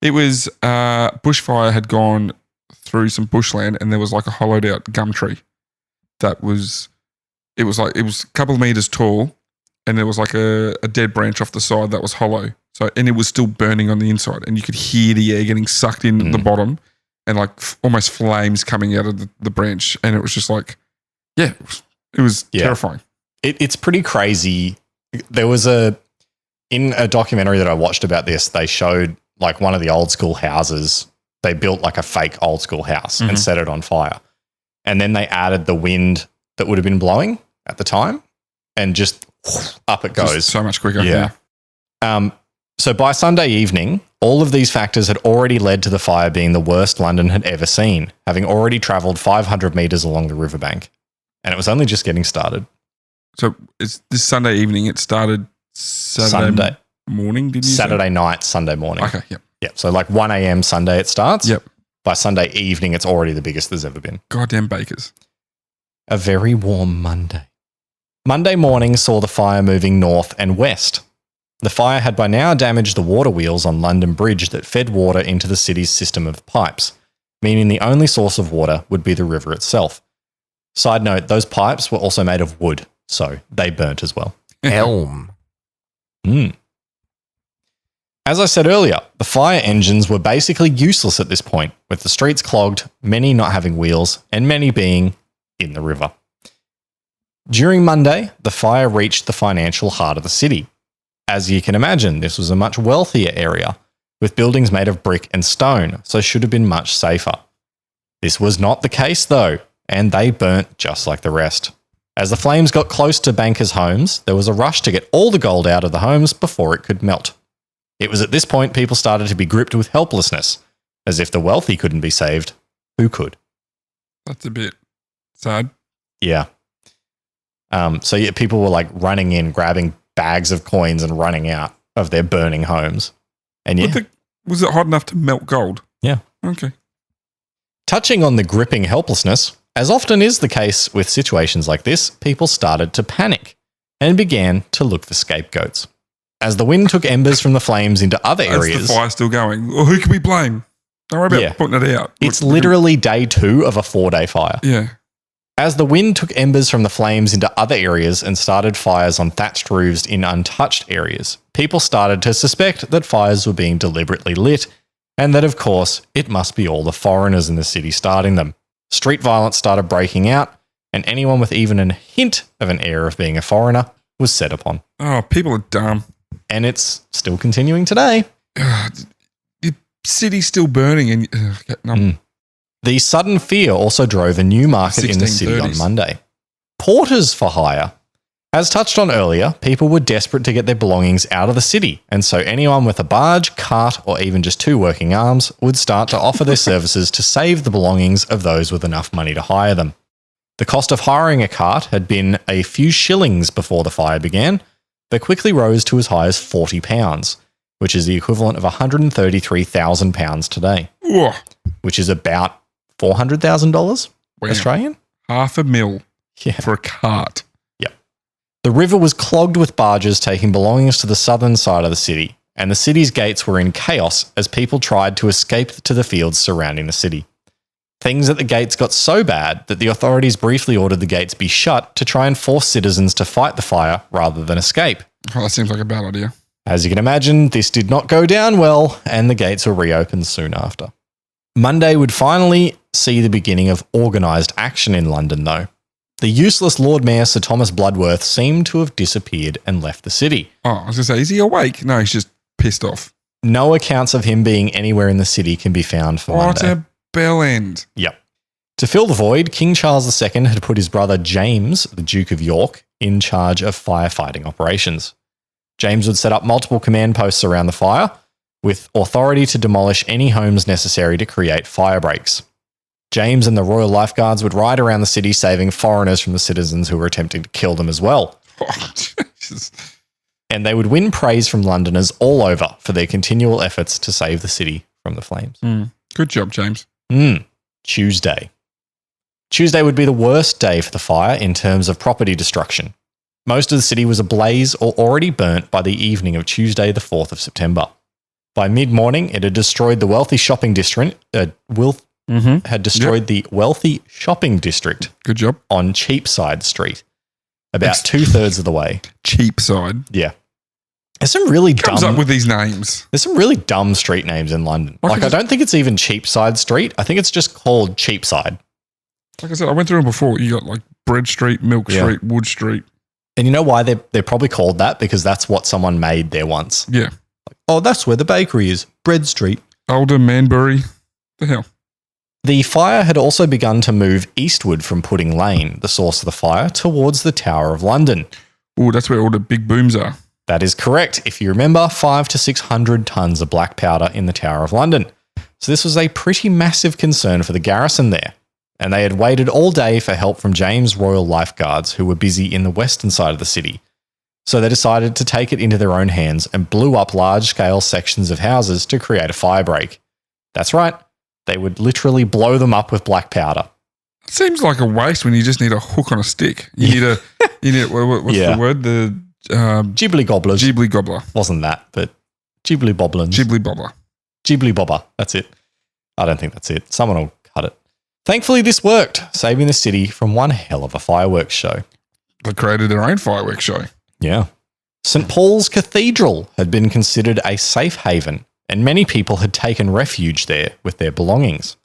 It was bushfire had gone through some bushland and there was like a hollowed out gum tree that was it was a couple of meters tall and there was like a dead branch off the side that was hollow. So and it was still burning on the inside and you could hear the air getting sucked in the bottom and like almost flames coming out of the branch and it was just like it was terrifying. It's pretty crazy. There was in a documentary that I watched about this, they showed like one of the old school houses. They built like a fake old school house and set it on fire. And then they added the wind that would have been blowing at the time and just up it goes. Just so much quicker. Yeah. So by Sunday evening, all of these factors had already led to the fire being the worst London had ever seen, having already travelled 500 metres along the riverbank. And it was only just getting started. So it's this Sunday evening. It started Saturday morning, did you say? Saturday night, Sunday morning. Okay, yep. Yeah. So like 1 a.m. Sunday it starts. Yep. By Sunday evening, it's already the biggest there's ever been. Goddamn bakers. A very warm Monday. Monday morning saw the fire moving north and west. The fire had by now damaged the water wheels on London Bridge that fed water into the city's system of pipes, meaning the only source of water would be the river itself. Side note, those pipes were also made of wood, so they burnt as well. Elm. As I said earlier, the fire engines were basically useless at this point, with the streets clogged, many not having wheels, and many being in the river. During Monday, the fire reached the financial heart of the city. As you can imagine, this was a much wealthier area, with buildings made of brick and stone, so should have been much safer. This was not the case though, and they burnt just like the rest. As the flames got close to bankers' homes, there was a rush to get all the gold out of the homes before it could melt. It was at this point people started to be gripped with helplessness, as if the wealthy couldn't be saved, who could? That's a bit sad. Yeah. So yeah, people were like running in, grabbing bags of coins and running out of their burning homes. And yeah, Was it hot enough to melt gold? Yeah. Okay. Touching on the gripping helplessness, as often is the case with situations like this, people started to panic and began to look for scapegoats. As the wind took embers from the flames into other areas... Is the fire still going? Well, who can we blame? Don't worry about putting it out. It's literally day 2 of a 4-day fire. Yeah. As the wind took embers from the flames into other areas and started fires on thatched roofs in untouched areas, people started to suspect that fires were being deliberately lit and that, of course, it must be all the foreigners in the city starting them. Street violence started breaking out, and anyone with even a hint of an air of being a foreigner was set upon. Oh, people are dumb. And it's still continuing today. The city's still burning. And The sudden fear also drove a new market in the city on 1630s. Monday. Porters for hire. As touched on earlier, people were desperate to get their belongings out of the city, and so anyone with a barge, cart, or even just 2 working arms would start to offer their services to save the belongings of those with enough money to hire them. The cost of hiring a cart had been a few shillings before the fire began, but quickly rose to as high as £40, which is the equivalent of £133,000 today, Whoa. which is about $400,000 Wow. Australian. $500,000 Yeah. for a cart. The river was clogged with barges taking belongings to the southern side of the city, and the city's gates were in chaos as people tried to escape to the fields surrounding the city. Things at the gates got so bad that the authorities briefly ordered the gates be shut to try and force citizens to fight the fire rather than escape. Oh, that seems like a bad idea. As you can imagine, this did not go down well, and the gates were reopened soon after. Monday would finally see the beginning of organised action in London, though. The useless Lord Mayor Sir Thomas Bloodworth seemed to have disappeared and left the city. Oh, I was going to say, is he awake? No, he's just pissed off. No accounts of him being anywhere in the city can be found for What Monday. a bell end. Yep. To fill the void, King Charles II had put his brother James, the Duke of York, in charge of firefighting operations. James would set up multiple command posts around the fire, with authority to demolish any homes necessary to create fire breaks. James and the Royal Lifeguards would ride around the city saving foreigners from the citizens who were attempting to kill them as well. Oh, Jesus. And they would win praise from Londoners all over for their continual efforts to save the city from the flames. Good job, James. Tuesday. Tuesday would be the worst day for the fire in terms of property destruction. Most of the city was ablaze or already burnt by the evening of Tuesday, the 4th of September. By mid-morning, it had destroyed the wealthy shopping district. Had destroyed the wealthy shopping district Good job. on Cheapside Street, about 2/3 of the way. Cheapside. Yeah, there's some really Comes dumb. up with these names. There's some really dumb street names in London. Like Like, I don't think it's even Cheapside Street. I think it's just called Cheapside. Like I said, I went through them before. You got like Bread Street, Milk Yeah. Street, Wood Street. And you know why they're probably called that? Because that's what someone made there once. Yeah. Oh, that's where the bakery is, Bread Street. Alder, Manbury. The hell? The fire had also begun to move eastward from Pudding Lane, the source of the fire, towards the Tower of London. Oh, that's where all the big booms are. That is correct. If you remember, 500 to 600 tons of black powder in the Tower of London. So this was a pretty massive concern for the garrison there. And they had waited all day for help from James' Royal Lifeguards, who were busy in the western side of the city. So they decided to take it into their own hands and blew up large-scale sections of houses to create a firebreak. That's right. They would literally blow them up with black powder. It seems like a waste when you just need a hook on a stick. You need what's Yeah. the word? The Ghibli gobblers. Ghibli gobbler. Wasn't that, but Ghibli boblins. Ghibli bobbler. Ghibli bobber. That's it. I don't think that's it. Someone will cut it. Thankfully, this worked, saving the city from one hell of a fireworks show. They created their own fireworks show. Yeah. St. Paul's Cathedral had been considered a safe haven, and many people had taken refuge there with their belongings.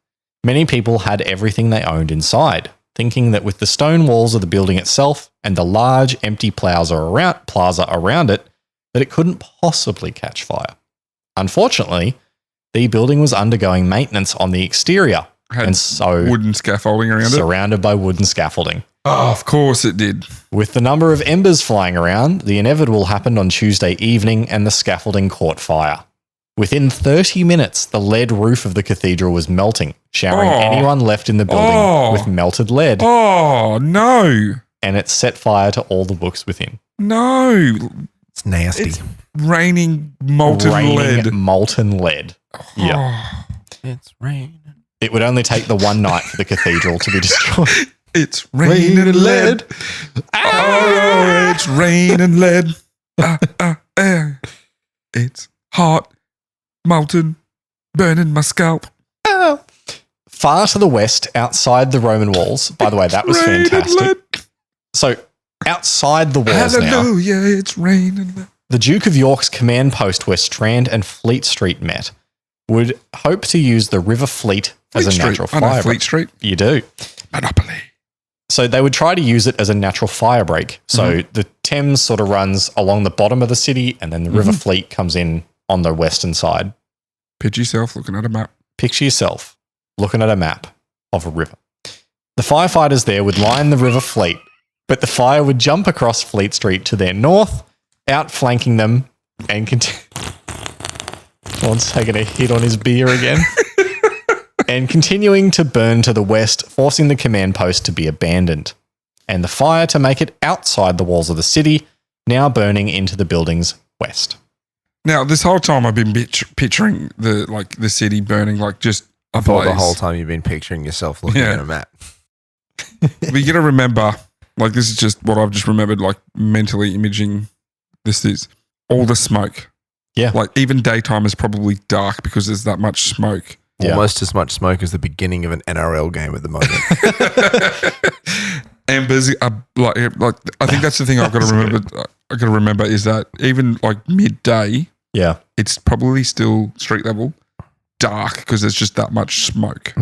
Many people had everything they owned inside, thinking that with the stone walls of the building itself and the large empty plaza around it, that it couldn't possibly catch fire. Unfortunately, the building was undergoing maintenance on the exterior, Had and so wooden scaffolding around it. surrounded by wooden scaffolding. Oh, of course it did. With the number of embers flying around, the inevitable happened on Tuesday evening and the scaffolding caught fire. Within 30 minutes, the lead roof of the cathedral was melting, showering anyone left in the building with melted lead, Oh, no. and it set fire to all the books within. No. It's nasty. It's raining molten Raining lead. molten lead. Yeah. Oh, It's rain. It would only take the one night for the cathedral to be destroyed. It's raining lead. Oh, it's raining lead. It's hot, molten, burning my scalp. Far to the west, outside the Roman walls. By the way, that was Raining fantastic. lead. So, outside the walls now, Hallelujah, it's raining lead. the Duke of York's command post where Strand and Fleet Street met would hope to use the River Fleet as a natural I know fire Fleet break. Street. You do. Monopoly. So they would try to use it as a natural fire break. So the Thames sort of runs along the bottom of the city and then the River Fleet comes in on the western side. Picture yourself looking at a map. Picture yourself looking at a map of a river. The firefighters there would line the River Fleet, but the fire would jump across Fleet Street to their north, outflanking them and continue. Sean's taking a hit on his beer again. And continuing to burn to the west, forcing the command post to be abandoned, and the fire to make it outside the walls of the city, now burning into the buildings west. Now, this whole time I've been picturing the city burning like just I thought the ablaze. whole time you've been picturing yourself looking Yeah. at a map. But you got to remember, like this is just what I've just remembered, like mentally imaging this is all the smoke. Yeah. Like even daytime is probably dark because there's that much smoke. Yeah. Almost as much smoke as the beginning of an NRL game at the moment. And busy, like I think that's the thing I've got to remember. I got to remember is that even like midday, Yeah. it's probably still street level dark because there's just that much smoke.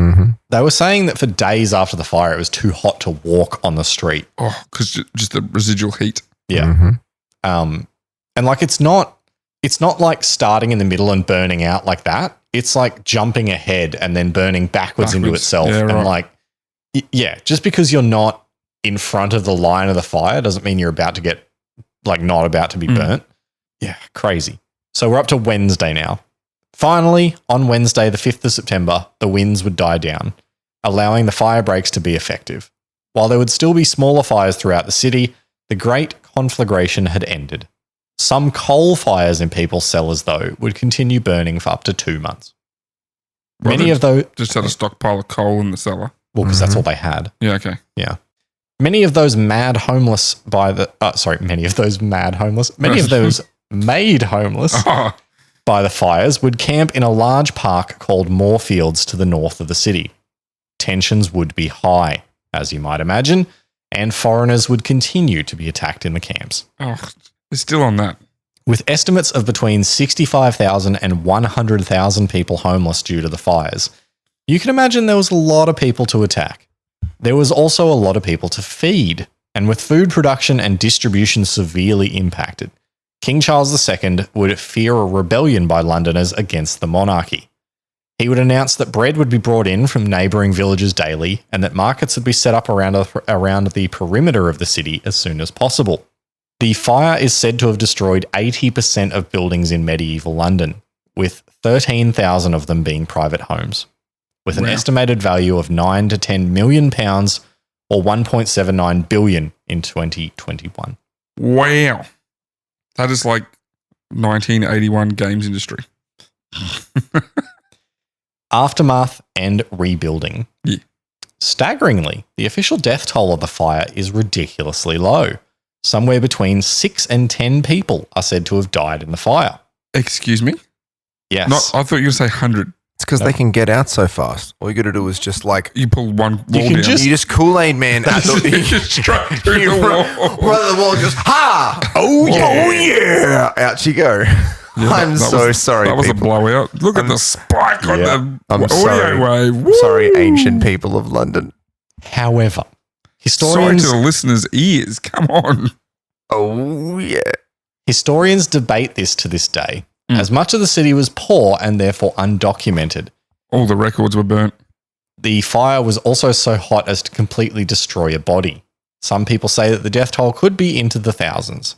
They were saying that for days after the fire, it was too hot to walk on the street. Oh, because just the residual heat. Yeah. And like it's not like starting in the middle and burning out like that. It's like jumping ahead and then burning backwards into itself. Yeah, And right. like, yeah, just because you're not in front of the line of the fire doesn't mean you're about to get like not about to be burnt. Yeah, crazy. So we're up to Wednesday now. Finally, on Wednesday, the 5th of September, the winds would die down, allowing the fire breaks to be effective. While there would still be smaller fires throughout the city, the Great Conflagration had ended. Some coal fires in people's cellars, though, would continue burning for up to 2 months. Well, Many they of those, just had a stockpile of coal in the cellar. well, because that's all they had. Yeah, okay. Yeah. Many of those mad homeless many of those mad homeless, many of those made homeless Oh, by the fires would camp in a large park called Moorfields to the north of the city. Tensions would be high, as you might imagine, and foreigners would continue to be attacked in the camps. it's still on that. With estimates of between 65,000 and 100,000 people homeless due to the fires, you can imagine there was a lot of people to attack. There was also a lot of people to feed, and with food production and distribution severely impacted, King Charles II would fear a rebellion by Londoners against the monarchy. He would announce that bread would be brought in from neighbouring villages daily and that markets would be set up around the perimeter of the city as soon as possible. The fire is said to have destroyed 80% of buildings in medieval London, with 13,000 of them being private homes, with an Wow. estimated value of £9 to £10 million or 1.79 billion in 2021. Wow. That is like 1981 games industry. Aftermath and rebuilding. Yeah. Staggeringly, the official death toll of the fire is ridiculously low. Somewhere between 6 and 10 people are said to have died in the fire. Excuse me? Yes. I thought you were going to say 100. It's because they can get out so fast. All you got to do is just like You pull one You wall can down. just- you just Kool-Aid man at the straight through you the run wall. the wall, just ha! Oh, yeah. Oh yeah! Out you go. Yeah, I'm that so was- sorry. That was a people. blowout. Look at the spike on Yeah. the I'm audio sorry. wave. I'm sorry, Woo! ancient people of London. However, Sorry historians, to the listeners' ears. Come on. Oh yeah. historians debate this to this day, as much of the city was poor and therefore undocumented. All the records were burnt. The fire was also so hot as to completely destroy a body. Some people say that the death toll could be into the thousands.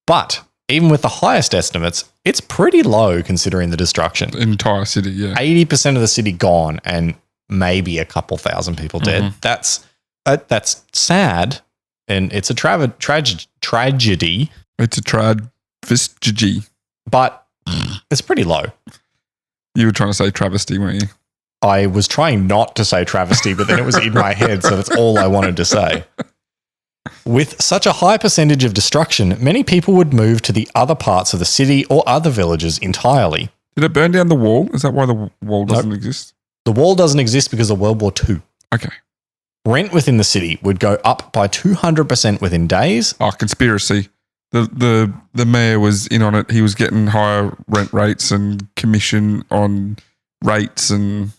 But even with the highest estimates, it's pretty low considering the destruction. The entire city, yeah. 80% of the city gone and maybe a couple thousand people dead. That's sad, and it's a tragedy, It's a travesty. but it's pretty low. You were trying to say travesty, weren't you? I was trying not to say travesty, but then it was in my head, so that's all I wanted to say. With such a high percentage of destruction, many people would move to the other parts of the city or other villages entirely. Did it burn down the wall? Is that why the wall doesn't exist? The wall doesn't exist because of World War II. Okay. Rent within the city would go up by 200% within days. Oh, conspiracy. The mayor was in on it. He was getting higher rent rates and commission on rates, and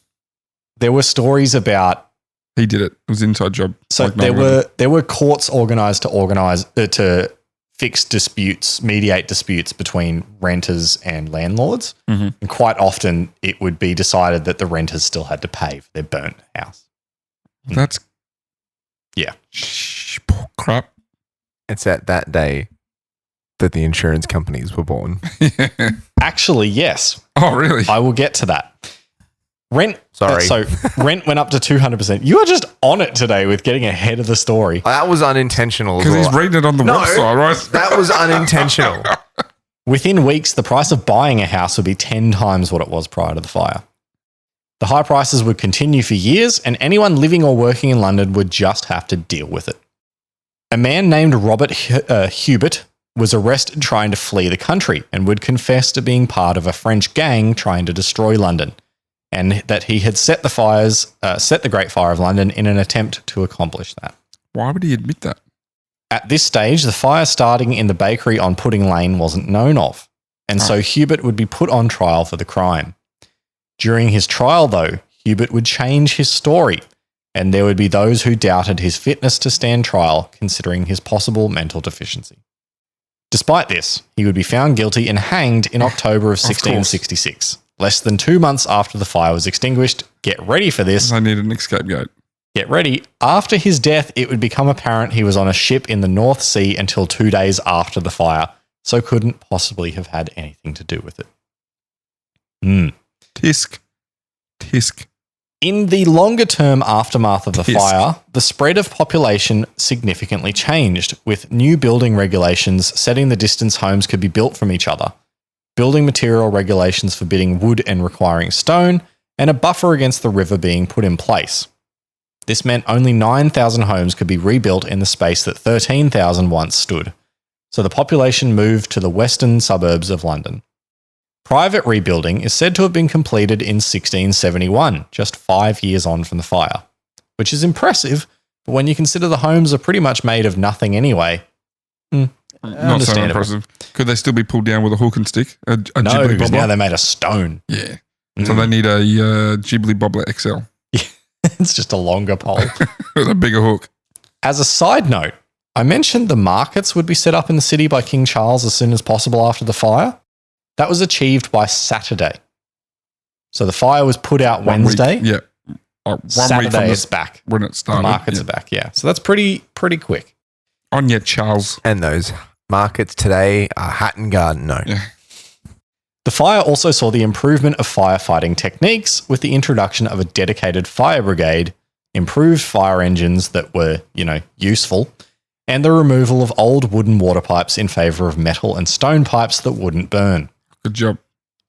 there were stories about he did it. It was an inside job. So like there were courts organized to fix disputes, mediate disputes between renters and landlords. Mm-hmm. And quite often it would be decided that the renters still had to pay for their burnt house. That's crap. It's at that day that the insurance companies were born. Actually, yes. Oh, really? I will get to that. Rent. Sorry. So rent went up to 200%. You are just on it today with getting ahead of the story. That was unintentional. Because he's reading it on the website, right? That was unintentional. Within weeks, the price of buying a house would be 10 times what it was prior to the fire. The high prices would continue for years, and anyone living or working in London would just have to deal with it. A man named Robert Hubert was arrested trying to flee the country and would confess to being part of a French gang trying to destroy London, and that he had set the Great Fire of London in an attempt to accomplish that. Why would he admit that? At this stage, the fire starting in the bakery on Pudding Lane wasn't known of, and so Hubert would be put on trial for the crime. During his trial, though, Hubert would change his story, and there would be those who doubted his fitness to stand trial, considering his possible mental deficiency. Despite this, he would be found guilty and hanged in October of 1666. Less than 2 months after the fire was extinguished. Get ready for this. I need an scapegoat. Get ready. After his death, it would become apparent he was on a ship in the North Sea until 2 days after the fire, so couldn't possibly have had anything to do with it. Tisk. In the longer-term aftermath of the fire, the spread of population significantly changed, with new building regulations setting the distance homes could be built from each other, building material regulations forbidding wood and requiring stone, and a buffer against the river being put in place. This meant only 9,000 homes could be rebuilt in the space that 13,000 once stood, so the population moved to the western suburbs of London. Private rebuilding is said to have been completed in 1671, just 5 years on from the fire, which is impressive, but when you consider the homes are pretty much made of nothing anyway. Not so impressive. Could they still be pulled down with a hook and stick? No, because now they're made of stone. Yeah. So they need a Ghibli Bobbler XL. It's just a longer pole. With a bigger hook. As a side note, I mentioned the markets would be set up in the city by King Charles as soon as possible after the fire. That was achieved by Saturday. So the fire was put out Wednesday. Yeah. 1 Saturday week from it's back. When it started. The markets are back, yeah. So that's pretty quick. On yet, Charles. And those markets today are Hatton Garden. No. Yeah. The fire also saw the improvement of firefighting techniques with the introduction of a dedicated fire brigade, improved fire engines that were, useful, and the removal of old wooden water pipes in favour of metal and stone pipes that wouldn't burn. Good job.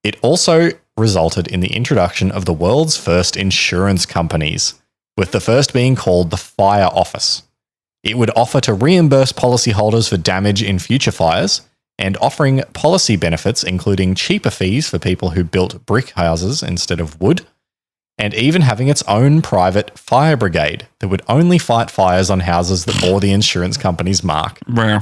It also resulted in the introduction of the world's first insurance companies, with the first being called the Fire Office. It would offer to reimburse policyholders for damage in future fires, and offering policy benefits including cheaper fees for people who built brick houses instead of wood, and even having its own private fire brigade that would only fight fires on houses that bore the insurance company's mark. Wow.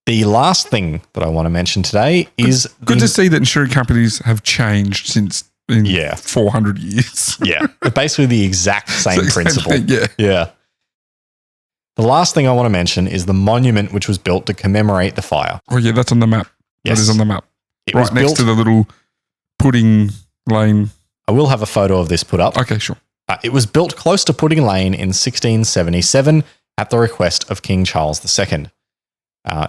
The last thing that I want to mention today is... Good to see that insurance companies have changed since 400 years. Yeah. Basically the exact same principle. Yeah. The last thing I want to mention is the monument which was built to commemorate the fire. Oh, yeah, that's on the map. Yes. That is on the map. It right was next to the little Pudding Lane. I will have a photo of this put up. Okay, sure. It was built close to Pudding Lane in 1677 at the request of King Charles II.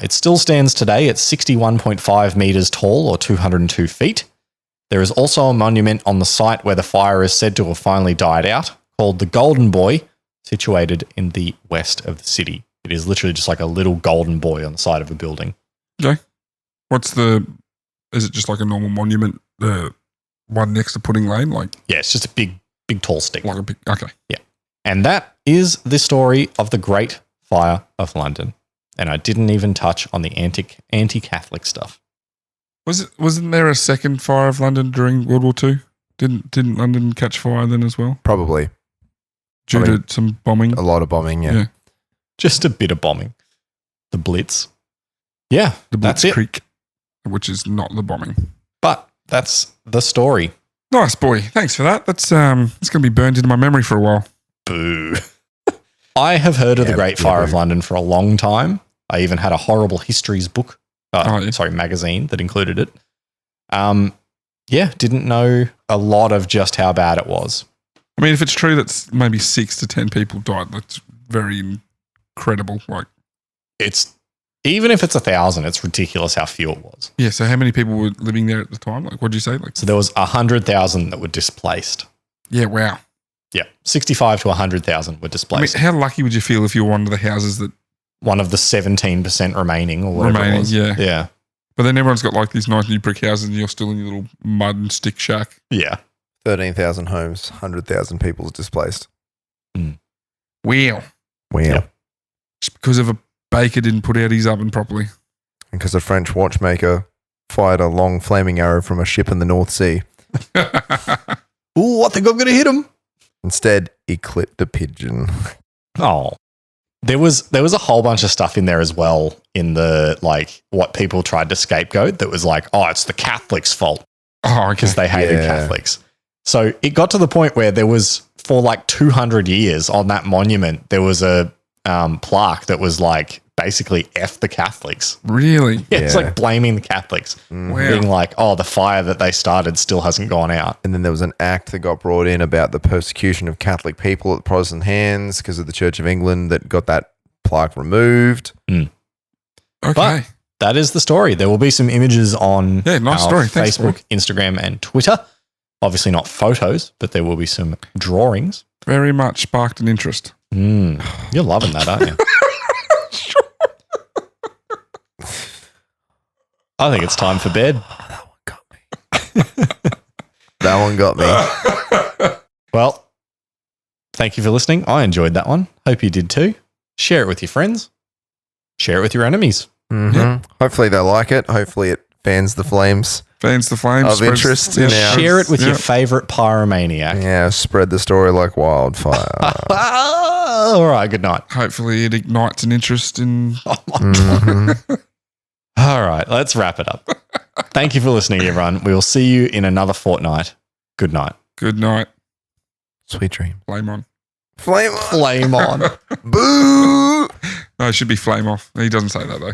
It still stands today at 61.5 metres tall or 202 feet. There is also a monument on the site where the fire is said to have finally died out, called the Golden Boy, situated in the west of the city. It is literally just like a little golden boy on the side of a building. Okay. Is it just like a normal monument, one next to Pudding Lane, like Yeah, it's just a big tall stick. a big. Okay. And that is the story of the Great Fire of London. And I didn't even touch on the anti-Catholic stuff. Wasn't there a second fire of London during World War II? Didn't London catch fire then as well? Probably. Due to some bombing? A lot of bombing, yeah. Just a bit of bombing. The Blitz. Yeah, The that's it. Blitzkrieg, which is not the bombing. But that's the story. Nice, boy. Thanks for that. That's it's going to be burned into my memory for a while. Boo. I have heard of the Great Fire of London for a long time. I even had a horrible histories book, magazine that included it. Didn't know a lot of just how bad it was. I mean, if it's true that maybe 6 to 10 people died, that's very incredible. Like, It's even if it's 1,000, it's ridiculous how few it was. yeah. So how many people were living there at the time? Like, what'd you say? Like, So there was 100,000 that were displaced. yeah, wow. Yeah, 65 to 100,000 were I mean, displaced. how lucky would you feel if you were one of the houses that One of the 17% remaining or whatever it was. Yeah. Yeah. But then everyone's got like these nice new brick houses and you're still in your little mud and stick shack. Yeah. 13,000 homes, 100,000 people displaced. Wow. Wow. Yep. Just because of a baker didn't put out his oven properly. Because a French watchmaker fired a long flaming arrow from a ship in the North Sea. Ooh, I think I'm going to hit him. Instead, he clipped a pigeon. Oh. There was a whole bunch of stuff in there as well in the, like, what people tried to scapegoat that was like, oh, it's the Catholics' fault Oh, okay. because they hated Yeah. Catholics. So it got to the point where there was, for like 200 years on that monument, there was a plaque that was like, basically F the Catholics. Really? Yeah, it's Yeah. like blaming the Catholics. Mhm. Wow. Being like, oh, the fire that they started still hasn't gone out. And then there was an act that got brought in about the persecution of Catholic people at Protestant hands because of the Church of England that got that plaque removed. Okay. But that is the story. There will be some images on Yeah, nice our story. Thanks, Facebook, Instagram, and Twitter. Obviously not photos, but there will be some drawings. Very much sparked an interest. You're loving that, aren't you? I think it's time for bed. That one got me. Well, thank you for listening. I enjoyed that one. Hope you did too. Share it with your friends. Share it with your enemies. Mhm. Yeah. Hopefully they like it. Hopefully it fans the flames. Fans the flames. Of spreads- interest in our- Share it with your Yeah. favorite pyromaniac. Yeah, spread the story like wildfire. All right, good night. Hopefully it ignites an interest in. Oh my Mhm. All right, let's wrap it up. Thank you for listening, everyone. We will see you in another fortnight. Good night. Good night. Sweet dream. Flame on. Flame on. Flame on. Boo. No, it should be flame off. He doesn't say that though.